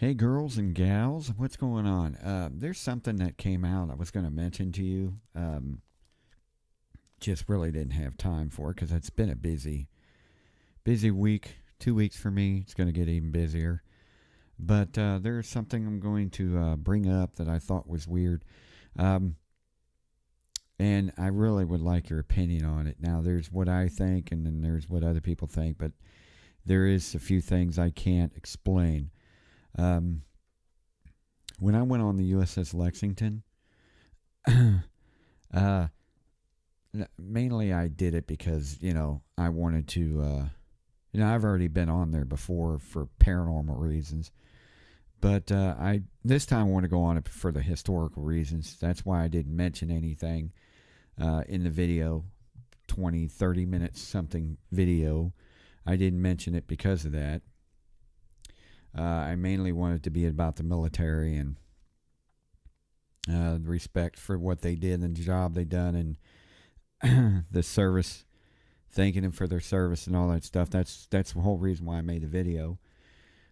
Hey, girls and gals, what's going on? There's something that came out I was going to mention to you. Just really didn't have time for it because it's been a busy week. 2 weeks for me. It's going to get even busier. But there's something I'm going to bring up that I thought was weird. Um, and I really would like your opinion on it. Now, there's what I think, and then there's what other people think. But there is a few things I can't explain. Um, when I went on the USS Lexington, uh, mainly I did it because, I wanted to, I've already been on there before for paranormal reasons. But I this time I want to go on it for the historical reasons. That's why I didn't mention anything in the video, 20, 30 minutes something video. I didn't mention it because of that. I mainly wanted to be about the military and respect for what they did and the job they done and the service, thanking them for their service and all that stuff. That's the whole reason why I made the video.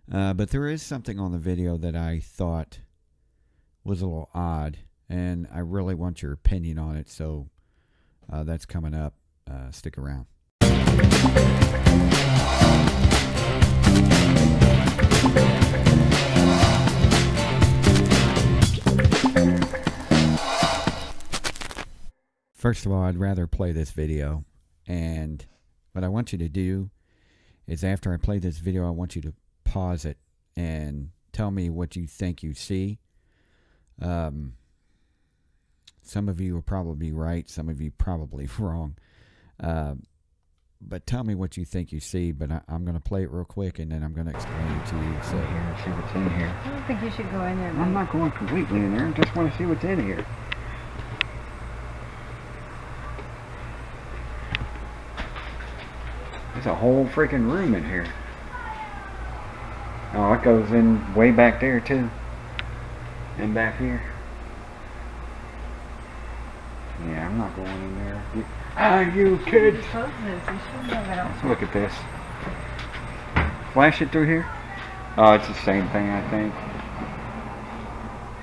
But there is something on the video that I thought was a little odd, and I really want your opinion on it. So that's coming up. Stick around. First of all, I'd rather play this video. And what I want you to do is after I play this video, I want you to pause it and tell me what you think you see. Some of you will probably be right. Some of you probably wrong. But tell me what you think you see. But I'm going to play it real quick, and then I'm going to explain it to you. So Here, see what's in here. I don't think you should go in there. I'm not going completely in there. I just want to see what's in here. There's a whole freaking room in here. Oh, it goes in way back there too. And back here. Yeah, I'm not going in there. You kids! Let's look at this. Flash it through here? Oh, it's the same thing, I think.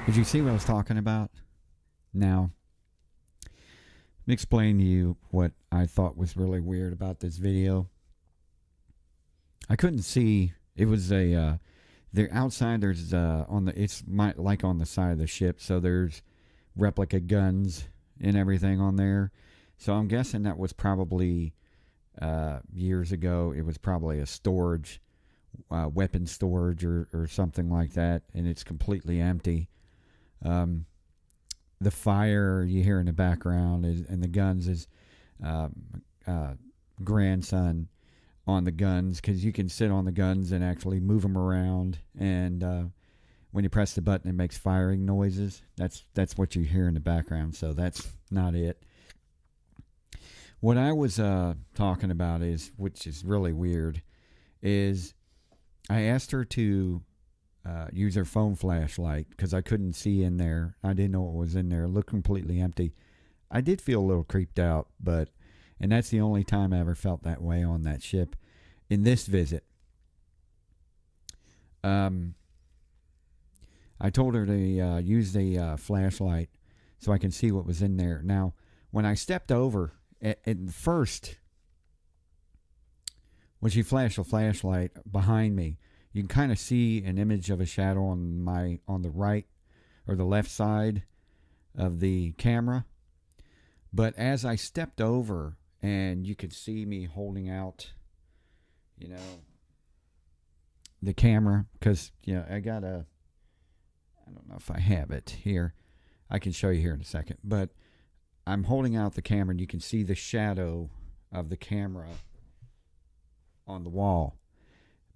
did you see what I was talking about? Now, let me explain to you what I thought was really weird about this video. I couldn't see. It was a there outside. There's like on the side of the ship. So there's replica guns and everything on there. So I'm guessing that was probably years ago. It was probably a storage, weapon storage or something like that, and it's completely empty. The fire you hear in the background and the guns is grandson on the guns, because you can sit on the guns and actually move them around, and when you press the button it makes firing noises. That's what you hear in the background. So that's not it. What I was talking about is, which is really weird, is I asked her to use her phone flashlight because I couldn't see in there. I didn't know what was in there. It looked completely empty. I did feel a little creeped out, and that's the only time I ever felt that way on that ship in this visit. I told her to use the flashlight so I can see what was in there. Now, when I stepped over, at first, when she flashed the flashlight behind me, you can kind of see an image of a shadow on the right or the left side of the camera. But as I stepped over, and you could see me holding out, the camera, because I don't know if I have it here. I can show you here in a second, but I'm holding out the camera, and you can see the shadow of the camera on the wall.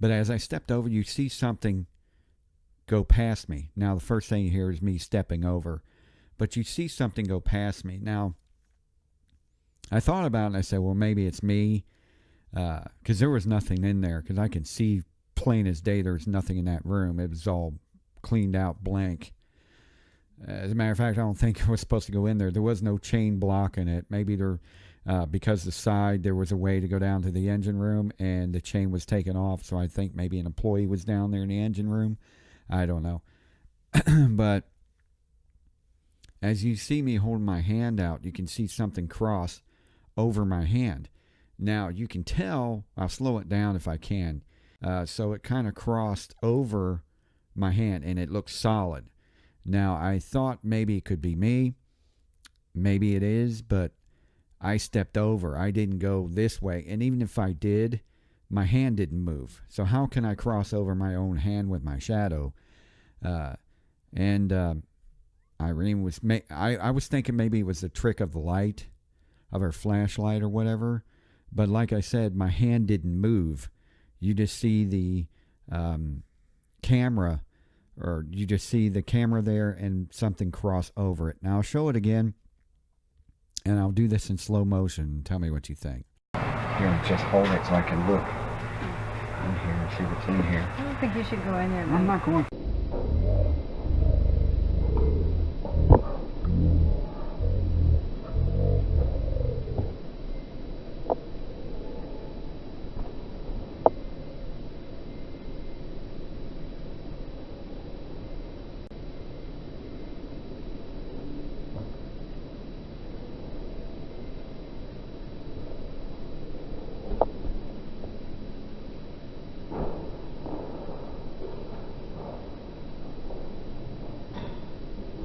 But as I stepped over, you see something go past me. Now, the first thing you hear is me stepping over, but you see something go past me. Now, I thought about it, and I said, well, maybe it's me, because there was nothing in there, because I can see plain as day there was nothing in that room. It was all cleaned out, blank. As a matter of fact, I don't think I was supposed to go in there. There was no chain blocking it. Maybe because the side, there was a way to go down to the engine room, and the chain was taken off, so I think maybe an employee was down there in the engine room. I don't know. But as you see me holding my hand out, you can see something cross over my hand. Now you can tell, I'll slow it down if I can. So it kind of crossed over my hand and it looks solid. Now I thought maybe it could be me. Maybe it is, but I stepped over. I didn't go this way. And even if I did, my hand didn't move. So how can I cross over my own hand with my shadow? Irene was, I was thinking maybe it was the trick of the light, of her flashlight or whatever. But like I said, my hand didn't move. You just see the camera, or you just see the camera there and something cross over it. Now I'll show it again, and I'll do this in slow motion. Tell me what you think. Here, just hold it so I can look in here and see what's in here. I don't think you should go in there. I'm not going.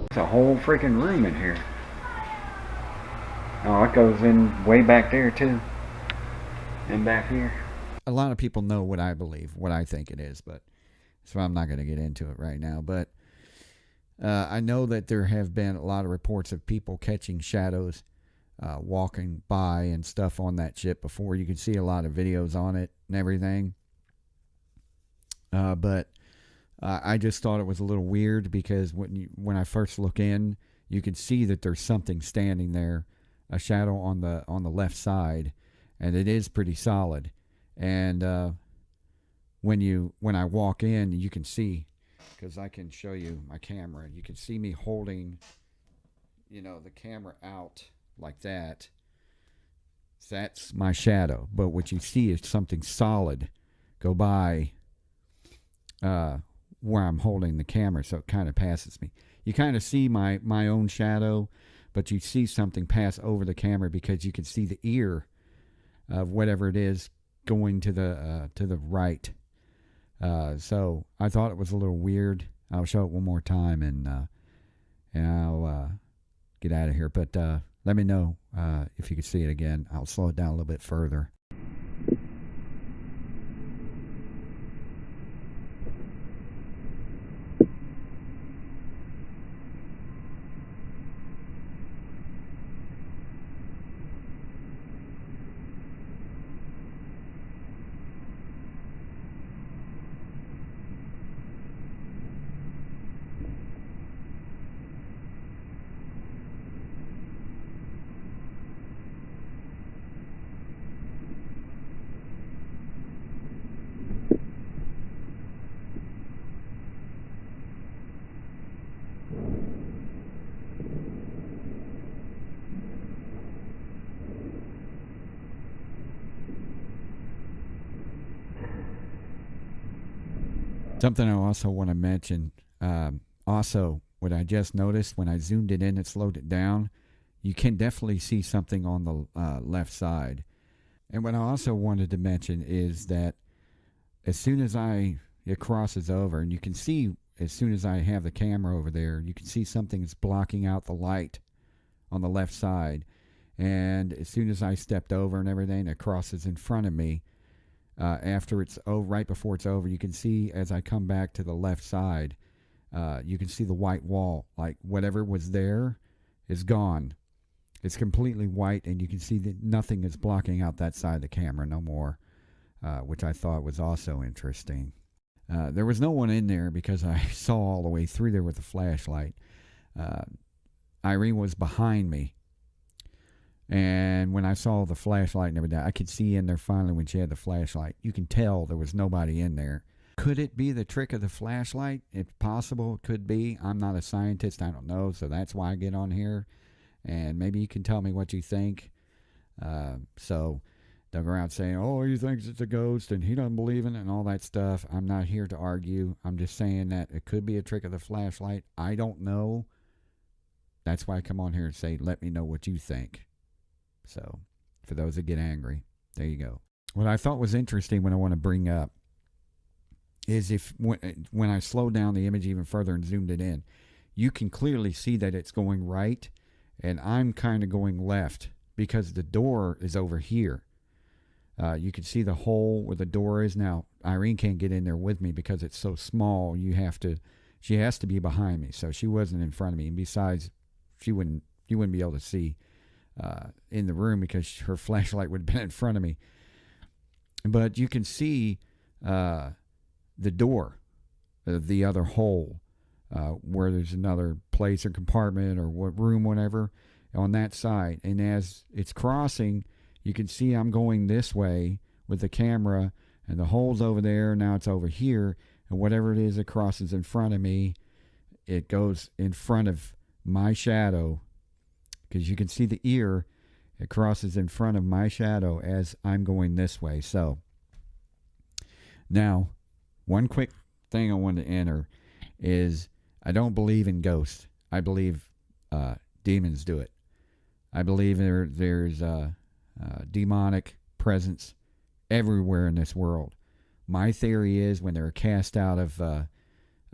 It's a whole freaking room in here. Oh, it goes in way back there too. And back here. A lot of people know what I believe, what I think it is, but so I'm not going to get into it right now. But I know that there have been a lot of reports of people catching shadows walking by and stuff on that ship before. You can see a lot of videos on it and everything. But I just thought it was a little weird because when I first look in, you can see that there's something standing there, a shadow on the left side, and it is pretty solid. And when I walk in, you can see, because I can show you my camera, you can see me holding, the camera out like that. That's my shadow. But what you see is something solid go by where I'm holding the camera, so it kind of passes me. You kind of see my own shadow, but you see something pass over the camera because you can see the ear of whatever it is going to the right. So I thought it was a little weird. I'll show it one more time and I'll get out of here. But let me know if you can see it again. I'll slow it down a little bit further. Something I also want to mention, also what I just noticed when I zoomed it in and slowed it down, you can definitely see something on the left side. And what I also wanted to mention is that as soon as it crosses over, and you can see as soon as I have the camera over there, you can see something is blocking out the light on the left side. And as soon as I stepped over and everything, it crosses in front of me. After it's over, right before it's over, you can see as I come back to the left side, you can see the white wall. Like whatever was there is gone. It's completely white, and you can see that nothing is blocking out that side of the camera no more, which I thought was also interesting. There was no one in there because I saw all the way through there with the flashlight. Irene was behind me. And when I saw the flashlight and everything, I could see in there finally when she had the flashlight. You can tell there was nobody in there. Could it be the trick of the flashlight? If possible, it could be. I'm not a scientist. I don't know. So that's why I get on here. And maybe you can tell me what you think. So They'll go around saying, oh, he thinks it's a ghost and he doesn't believe in it and all that stuff. I'm not here to argue. I'm just saying that it could be a trick of the flashlight. I don't know. That's why I come on here and say, let me know what you think. So, for those that get angry, there you go. What I thought was interesting, what I want to bring up, is when I slowed down the image even further and zoomed it in, you can clearly see that it's going right, and I'm kind of going left because the door is over here. You can see the hole where the door is. Now, Irene can't get in there with me because it's so small. She has to be behind me, so she wasn't in front of me. And besides, you wouldn't be able to see in the room because her flashlight would have been in front of me. But you can see the door, the other hole, where there's another place or compartment or room, whatever, on that side. And as it's crossing, you can see I'm going this way with the camera, and the hole's over there. Now it's over here, and whatever it is that crosses in front of me, it goes in front of my shadow, because you can see the ear. It crosses in front of my shadow as I'm going this way. So now, one quick thing I wanted to enter is I don't believe in ghosts. I believe demons do it. I believe there's demonic presence everywhere in this world. My theory is when they were cast out of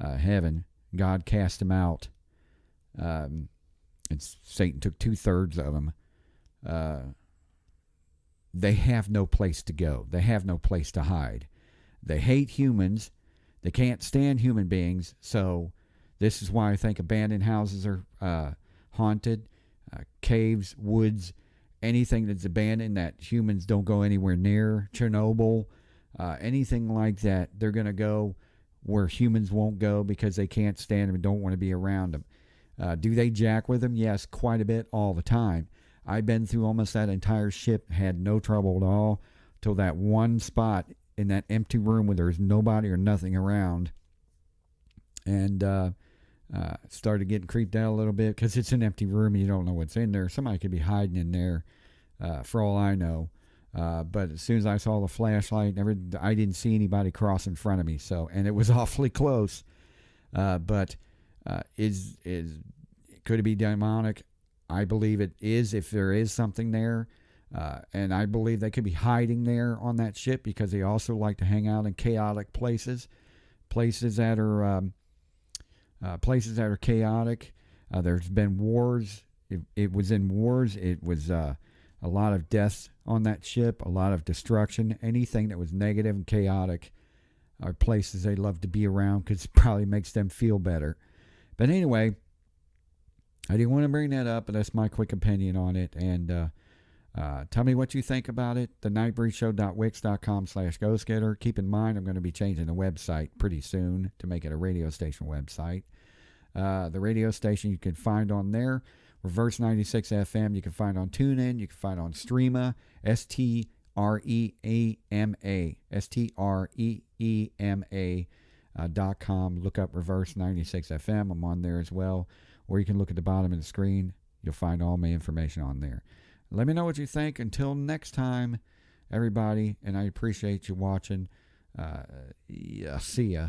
heaven, God cast them out. And Satan took 2/3 of them. They have no place to go. They have no place to hide. They hate humans. They can't stand human beings. So this is why I think abandoned houses are haunted, caves, woods, anything that's abandoned that humans don't go anywhere near. Chernobyl, anything like that, they're going to go where humans won't go because they can't stand them and don't want to be around them. Do they jack with them? Yes, quite a bit, all the time. I've been through almost that entire ship, had no trouble at all, till that one spot in that empty room where there's nobody or nothing around. And started getting creeped out a little bit because it's an empty room and you don't know what's in there. Somebody could be hiding in there for all I know. But as soon as I saw the flashlight, I didn't see anybody cross in front of me. So, and it was awfully close. But could it be demonic? I believe it is, if there is something there. And I believe they could be hiding there on that ship because they also like to hang out in chaotic places that are chaotic. There's been wars. It was in wars. It was a lot of deaths on that ship, a lot of destruction. Anything that was negative and chaotic are places they love to be around because it probably makes them feel better. But anyway, I didn't want to bring that up, but that's my quick opinion on it. And tell me what you think about it. thenightbreezeshow.wix.com/ghostgetter. Keep in mind, I'm going to be changing the website pretty soon to make it a radio station website. The radio station you can find on there, Reverse 96 FM. You can find on TuneIn. You can find on Streema, STREEMA.com. Look up Reverse 96 FM. I'm on there as well. Or you can look at the bottom of the screen. You'll find all my information on there. Let me know what you think. Until next time, everybody, and I appreciate you watching. See ya.